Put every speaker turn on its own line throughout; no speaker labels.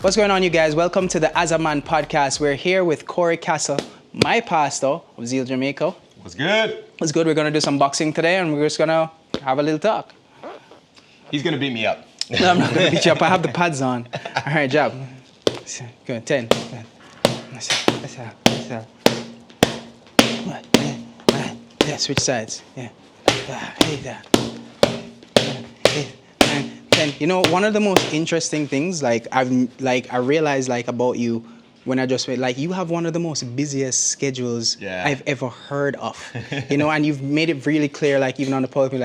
What's going on, you guys? Welcome to the As a Man podcast. We're here with Kory Cassell, my pastor of Zeal Jamaica.
What's good?
What's good? We're going to do some boxing today, and we're just going to have a little talk.
He's going to beat me up.
No, I'm not going to beat you up. I have the pads on. All right, job. Good. 10. Yeah, switch sides. Yeah. 10. You know, one of the most interesting things, I realized about you when I just went, you have one of the most busiest schedules I've ever heard of. You know, and you've made it really clear, even on the pulpit,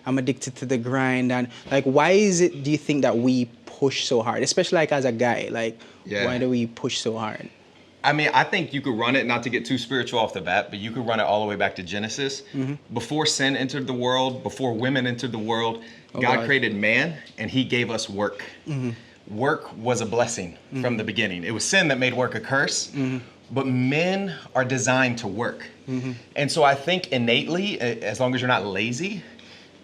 I'm addicted to the grind. And why do you think that we push so hard, especially as a guy? Why do we push so hard?
I mean, I think you could run it, not to get too spiritual off the bat, but you could run it all the way back to Genesis. Mm-hmm. Before sin entered the world, before women entered the world, God created man and he gave us work. Mm-hmm. Work was a blessing from the beginning. It was sin that made work a curse, but men are designed to work. Mm-hmm. And so I think innately, as long as you're not lazy,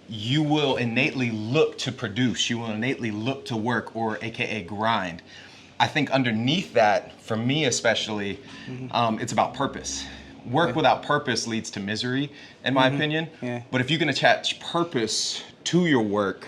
you will innately look to produce. You will innately look to work, or AKA grind. I think underneath that, for me especially, it's about purpose. Work without purpose leads to misery, in my opinion. Yeah. But if you can attach purpose to your work,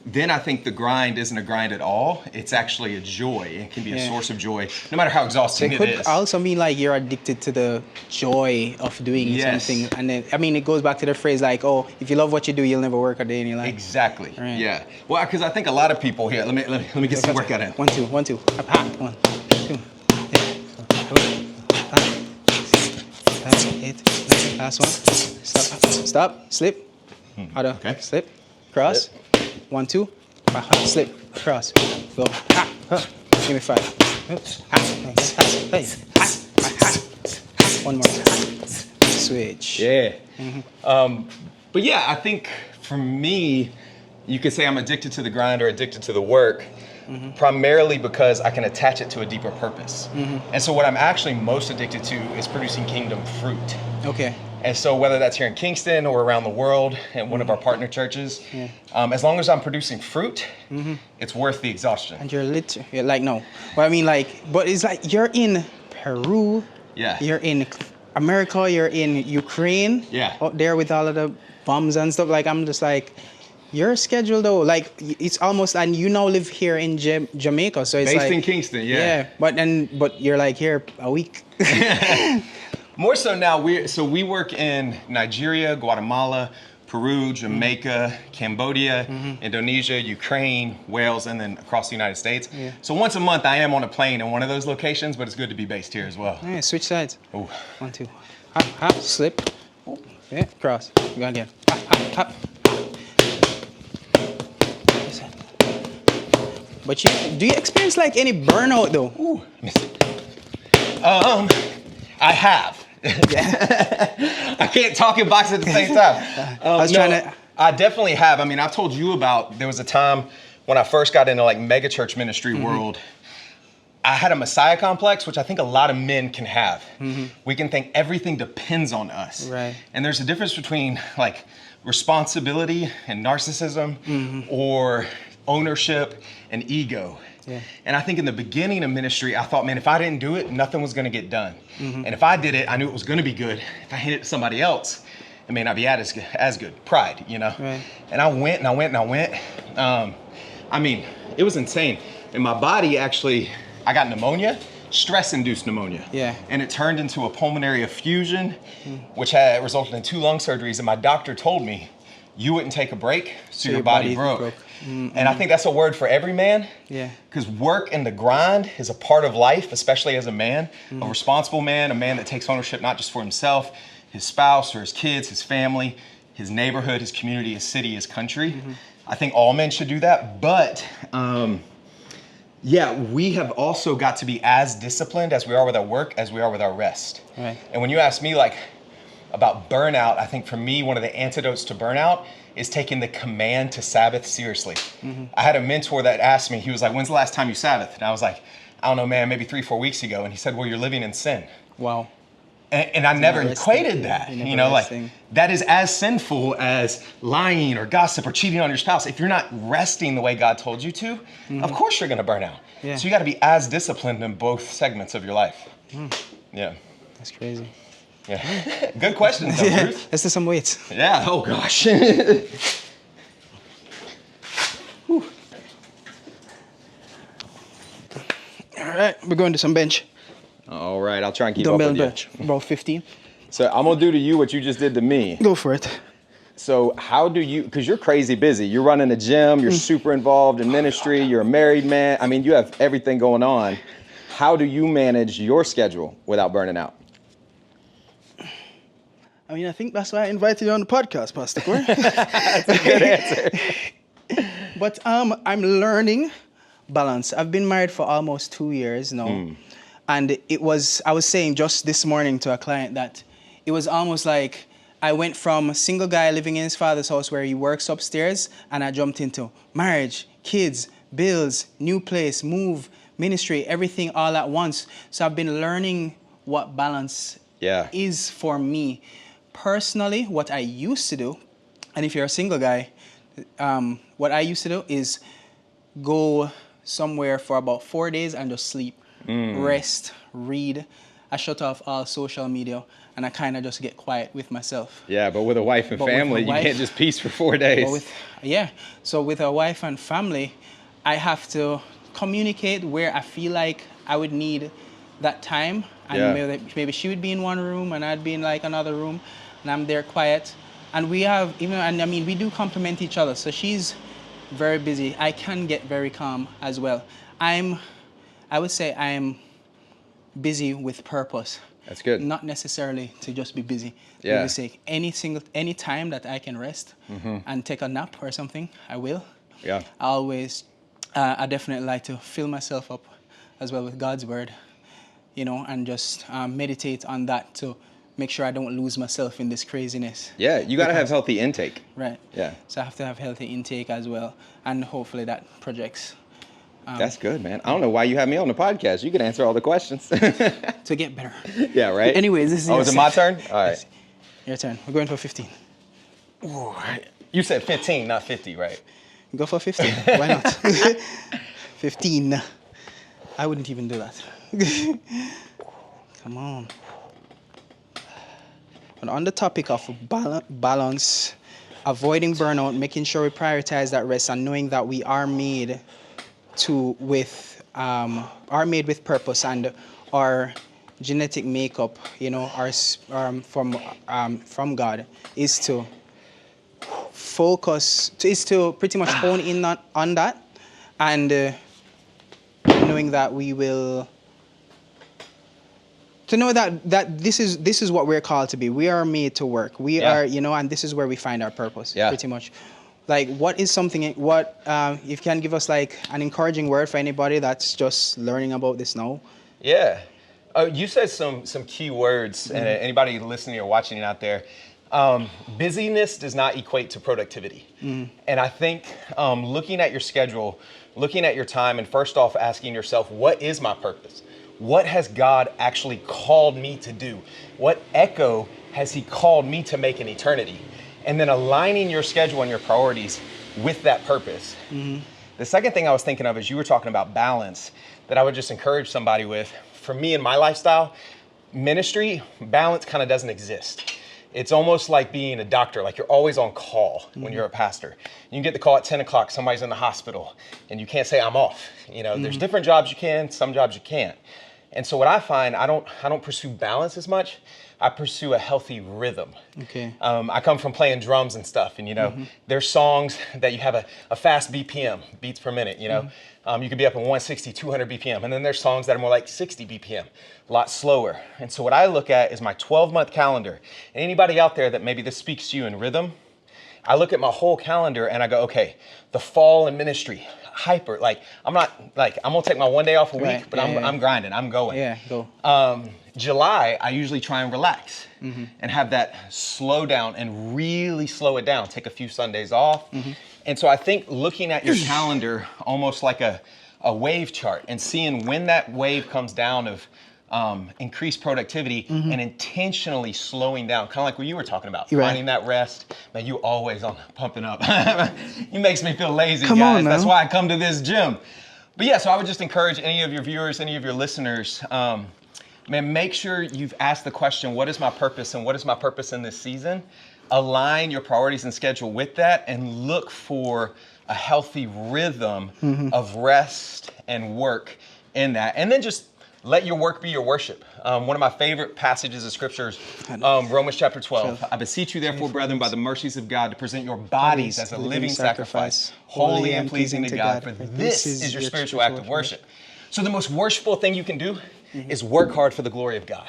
then I think the grind isn't a grind at all. It's actually a joy. It can be a source of joy, no matter how exhausting it is.
It could also mean you're addicted to the joy of doing something. And then, it goes back to the phrase if you love what you do, you'll never work a day in your life.
Exactly.
Right.
Yeah. Well, because I think a lot of people here, let me get some workout in.
1, 2. 1, 2. 1, 2. That's it. Last one. Stop. Slip. Okay. Slip. Cross. 1, 2. Slip. Cross. Go. Give me 5. One more. Switch.
Yeah. But yeah, I think for me, you could say I'm addicted to the grind or addicted to the work, primarily because I can attach it to a deeper purpose. And so what I'm actually most addicted to is producing kingdom fruit.
Okay.
And so whether that's here in Kingston or around the world in one of our partner churches, as long as I'm producing fruit, it's worth the exhaustion.
And you're no. But but it's you're in Peru. Yeah. You're in America. You're in Ukraine.
Yeah.
Out there with all of the bombs and stuff. I'm just your schedule though, it's almost, and you now live here in Jamaica, so it's
based in Kingston. Yeah.
But you're here a week.
More so now, we work in Nigeria, Guatemala, Peru, Jamaica, Cambodia, Indonesia, Ukraine, Wales, and then across the United States. Yeah. So once a month, I am on a plane in one of those locations, but it's good to be based here as well.
Yeah, switch sides.
Ooh.
1, 2. Hop, slip. Yeah, cross. Go again. Hop. But do you experience any burnout though?
Ooh. I have. I can't talk and box at the same time. I definitely have. I've told you about, there was a time when I first got into mega church ministry world, I had a Messiah complex, which I think a lot of men can have. We can think everything depends on us.
Right.
And there's a difference between responsibility and narcissism, or ownership and ego. Yeah. And I think in the beginning of ministry, I thought, man, if I didn't do it, nothing was going to get done. And if I did it, I knew it was going to be good. If I handed it to somebody else, it may not be as good. Pride, Right. And I went. It was insane. And my body actually, I got pneumonia, stress-induced pneumonia. Yeah. And it turned into a pulmonary effusion, which had resulted in 2 lung surgeries. And my doctor told me, you wouldn't take a break, so your body broke. And I think that's a word for every man. Yeah. Because work and the grind is a part of life, especially as a man, a responsible man, a man that takes ownership not just for himself, his spouse or his kids, his family, his neighborhood, his community, his city, his country. I think all men should do that. But we have also got to be as disciplined as we are with our work as we are with our rest. Right. And when you ask me about burnout, I think for me, one of the antidotes to burnout is taking the command to Sabbath seriously. I had a mentor that asked me, he was like, when's the last time you Sabbathed? And I was like, I don't know, man, maybe 3-4 weeks ago. And he said, well, you're living in sin.
Wow.
And I never equated that, you know, like that is as sinful as lying or gossip or cheating on your spouse. If you're not resting the way God told you to, of course you're going to burn out. Yeah. So you got to be as disciplined in both segments of your life. Yeah.
That's crazy.
Yeah. Good questions, though, Bruce.
Let's do some weights.
Yeah. Oh, gosh.
All right. We're going to some bench.
All right. I'll try and keep up
dumbbell
with you.
bench. About 15.
So I'm going to do to you what you just did to me.
Go for it.
So how do you, because you're crazy busy. You're running a gym. You're super involved in ministry. You're a married man. I mean, you have everything going on. How do you manage your schedule without burning out?
I mean, I think that's why I invited you on the podcast, Pastor Kory.
That's a good answer.
But I'm learning balance. I've been married for almost 2 years now. And I was saying just this morning to a client that it was almost like I went from a single guy living in his father's house where he works upstairs, and I jumped into marriage, kids, bills, new place, move, ministry, everything all at once. So I've been learning what balance is for me. Personally, what I used to do, and if you're a single guy, what I used to do is go somewhere for about 4 days and just sleep, rest, read. I shut off all social media, and I kind of just get quiet with myself.
Yeah, but with a wife and family, you can't just peace for 4 days.
So with a wife and family, I have to communicate where I feel like I would need that time. And maybe she would be in one room and I'd be in like another room, and I'm there quiet. And we do complement each other. So she's very busy. I can get very calm as well. I would say I'm busy with purpose.
That's good.
Not necessarily to just be busy. For the sake. Any time that I can rest and take a nap or something, I will.
Yeah.
I definitely like to fill myself up as well with God's word, you know, and just meditate on that to make sure I don't lose myself in this craziness.
Yeah, you got to have healthy intake.
Right.
Yeah.
So I have to have healthy intake as well, and hopefully that projects.
That's good, man. I don't know why you have me on the podcast. You can answer all the questions.
To get better.
Yeah, right?
Anyways, this is
is it my turn? All right.
Yes. Your turn. We're going for 15.
Ooh, you said 15, not 50, right?
Go for 15. Why not? 15. I wouldn't even do that. Come on. And on the topic of balance, avoiding burnout, making sure we prioritize that rest, and knowing that we are made with purpose, and our genetic makeup, you know, from God, is to focus, is to pretty much hone in on that, and knowing that we will. To know that this is what we're called to be. We are made to work. We are, you know, and this is where we find our purpose. Yeah. Pretty much. Like, what is something? If you can give us like an encouraging word for anybody that's just learning about this now.
Yeah. You said some key words, and anybody listening or watching out there, busyness does not equate to productivity. And I think looking at your schedule, looking at your time, and first off asking yourself, what is my purpose? What has God actually called me to do? What echo has he called me to make in eternity? And then aligning your schedule and your priorities with that purpose. The second thing I was thinking of is you were talking about balance, that I would just encourage somebody with. For me in my lifestyle, ministry, balance kind of doesn't exist. It's almost like being a doctor, like you're always on call when you're a pastor. You get the call at 10 o'clock, somebody's in the hospital, and you can't say I'm off. You know, there's different jobs you can, some jobs you can't. And so what I find, I don't pursue balance as much. I pursue a healthy rhythm. Okay. I come from playing drums and stuff, and you know, there's songs that you have a fast BPM, beats per minute. You know, you could be up in 160, 200 BPM, and then there's songs that are more like 60 BPM, a lot slower. And so what I look at is my 12-month calendar. And anybody out there that maybe this speaks to you in rhythm, I look at my whole calendar and I go, okay, the fall in ministry, hyper. Like I'm gonna take my 1 day off a week, but I'm grinding, I'm going.
Yeah, go.
July, I usually try and relax and have that slow down and really slow it down. Take a few Sundays off. And so I think looking at your calendar almost like a wave chart and seeing when that wave comes down of increase productivity and intentionally slowing down, kind of like what you were talking about,
Right.
finding that rest. Man, you always on pumping up. It makes me feel lazy,
Come
guys.
on,
That's
now.
why I come to this gym. But yeah, so I would just encourage any of your viewers, any of your listeners, man, make sure you've asked the question, what is my purpose and what is my purpose in this season? Align your priorities and schedule with that and look for a healthy rhythm of rest and work in that. And then just let your work be your worship. One of my favorite passages of scripture is Romans chapter 12. I beseech you therefore, brethren, by the mercies of God, to present your bodies as a living sacrifice, holy and pleasing to God, for this is your spiritual act of worship. So the most worshipful thing you can do is work hard for the glory of God.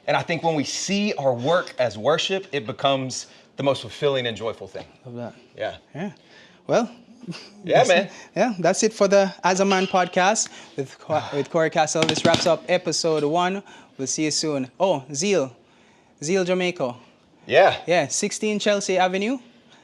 And I think when we see our work as worship, it becomes the most fulfilling and joyful thing.
Love that.
Yeah.
Yeah. Well,
yeah, man.
Yeah, that's it for the As a Man podcast with Kory Cassell. This wraps up episode 1. We'll see you soon. Oh, Zeal Jamaica.
Yeah.
Yeah, 16 Chelsea Avenue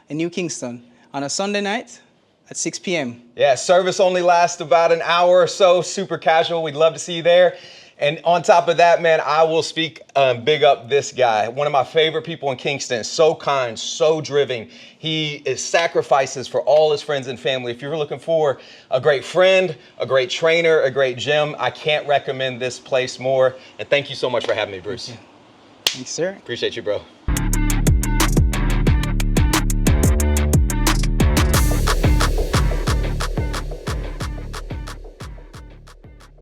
in New Kingston on a Sunday night at 6 p.m.
Yeah, service only lasts about an hour or so, super casual. We'd love to see you there. And on top of that, man, I will speak big up this guy. One of my favorite people in Kingston. So kind, so driven. He sacrifices for all his friends and family. If you're looking for a great friend, a great trainer, a great gym, I can't recommend this place more. And thank you so much for having me, Bruce.
Thanks, sir.
Appreciate you, bro.